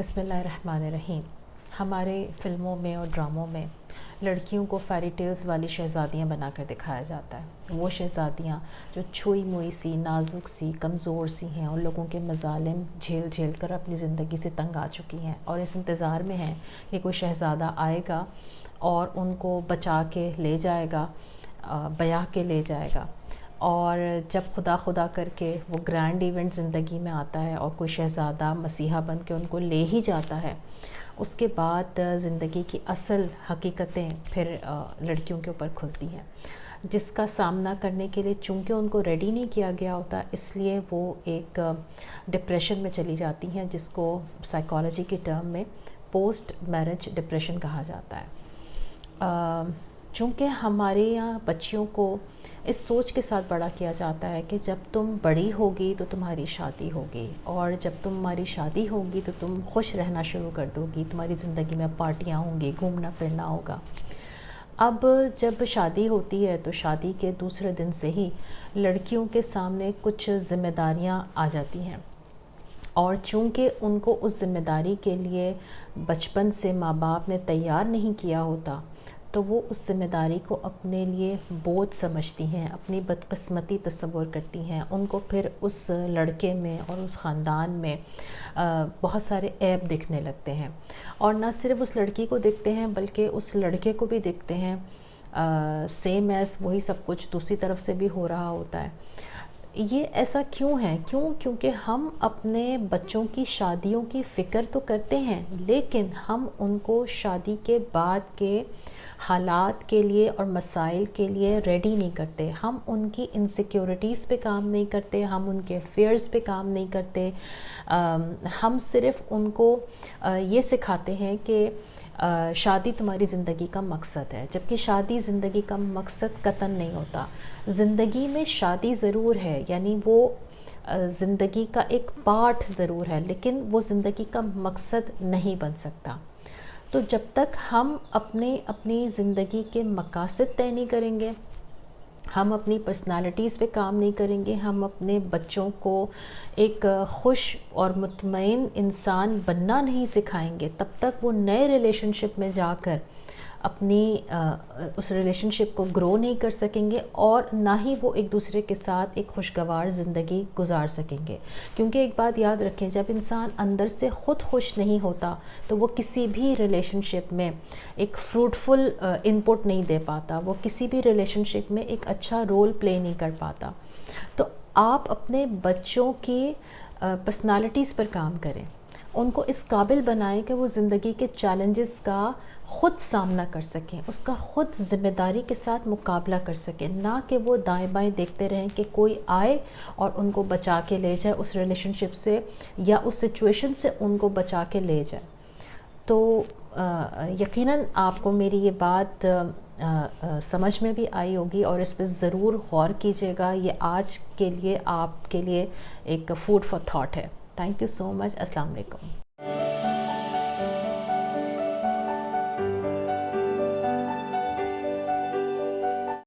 बिस्मिल्लाहिर्रहमानिर्रहीम। हमारे फ़िल्मों में और ड्रामों में लड़कियों को फेरी टेल्स वाली शहज़ादियाँ बनाकर दिखाया जाता है। वो शहज़ादियाँ जो छुई मुई सी, नाजुक सी, कमज़ोर सी हैं, उन लोगों के मज़ालिम झेल झेल कर अपनी ज़िंदगी से तंग आ चुकी हैं और इस इंतज़ार में हैं कि कोई शहज़ादा आएगा और उनको बचा के ले जाएगा, ब्याह के ले जाएगा। और जब खुदा करके वो ग्रैंड इवेंट ज़िंदगी में आता है और कोई शहज़ादा मसीहा बन के उनको ले ही जाता है, उसके बाद ज़िंदगी की असल हकीकतें फिर लड़कियों के ऊपर खुलती हैं, जिसका सामना करने के लिए चूँकि उनको रेडी नहीं किया गया होता, इसलिए वो एक डिप्रेशन में चली जाती हैं, जिसको साइकोलॉजी की टर्म में पोस्ट मैरिज डिप्रेशन कहा जाता है। चूँकि हमारे यहाँ बच्चियों को इस सोच के साथ बड़ा किया जाता है कि जब तुम बड़ी होगी तो तुम्हारी शादी होगी, और जब तुम्हारी शादी होगी तो तुम खुश रहना शुरू कर दोगी, तुम्हारी ज़िंदगी में पार्टियाँ होंगी, घूमना फिरना होगा। अब जब शादी होती है तो शादी के दूसरे दिन से ही लड़कियों के सामने कुछ ज़िम्मेदारियाँ आ जाती हैं, और चूँकि उनको उस ज़िम्मेदारी के लिए बचपन से माँ बाप ने तैयार नहीं किया होता, तो वो उस ज़िम्मेदारी को अपने लिए बोझ समझती हैं, अपनी बदकिस्मती तस्वुर करती हैं। उनको फिर उस लड़के में और उस ख़ानदान में बहुत सारे ऐब दिखने लगते हैं, और ना सिर्फ उस लड़की को दिखते हैं बल्कि उस लड़के को भी दिखते हैं। सेम एज़ वही सब कुछ दूसरी तरफ से भी हो रहा होता है। ये ऐसा क्यों है? क्योंकि हम अपने बच्चों की शादियों की फ़िक्र तो करते हैं, लेकिन हम उनको शादी के बाद के हालात के लिए और मसाइल के लिए रेडी नहीं करते। हम उनकी इनसिक्योरिटीज़ पे काम नहीं करते, हम उनके फेयर्स पे काम नहीं करते। हम सिर्फ़ उनको ये सिखाते हैं कि शादी तुम्हारी ज़िंदगी का मकसद है, जबकि शादी ज़िंदगी का मकसद कतई नहीं होता। ज़िंदगी में शादी ज़रूर है, यानी वो ज़िंदगी का एक पार्ट ज़रूर है, लेकिन वो ज़िंदगी का मकसद नहीं बन सकता। तो जब तक हम अपनी ज़िंदगी के मकासद तय नहीं करेंगे, हम अपनी पर्सनालिटीज़ पे काम नहीं करेंगे, हम अपने बच्चों को एक खुश और मुतमईन इंसान बनना नहीं सिखाएंगे, तब तक वो नए रिलेशनशिप में जाकर अपनी उस रिलेशनशिप को ग्रो नहीं कर सकेंगे, और ना ही वो एक दूसरे के साथ एक खुशगवार ज़िंदगी गुजार सकेंगे। क्योंकि एक बात याद रखें, जब इंसान अंदर से ख़ुद खुश नहीं होता तो वो किसी भी रिलेशनशिप में एक फ्रूटफुल इनपुट नहीं दे पाता, वो किसी भी रिलेशनशिप में एक अच्छा रोल प्ले नहीं कर पाता। तो आप अपने बच्चों की पर्सनालिटीज़ पर काम करें, उनको इस काबिल बनाएं कि वो ज़िंदगी के चैलेंजेस का ख़ुद सामना कर सकें, उसका ख़ुद ज़िम्मेदारी के साथ मुकाबला कर सकें, ना कि वो दाएं बाएं देखते रहें कि कोई आए और उनको बचा के ले जाए उस रिलेशनशिप से, या उस सिचुएशन से उनको बचा के ले जाए। तो यकीनन आपको मेरी ये बात समझ में भी आई होगी, और इस पर ज़रूर गौर कीजिएगा। ये आज के लिए आपके लिए एक फूड फॉर थॉट है। Thank you so much. अस्सलाम वालेकुम।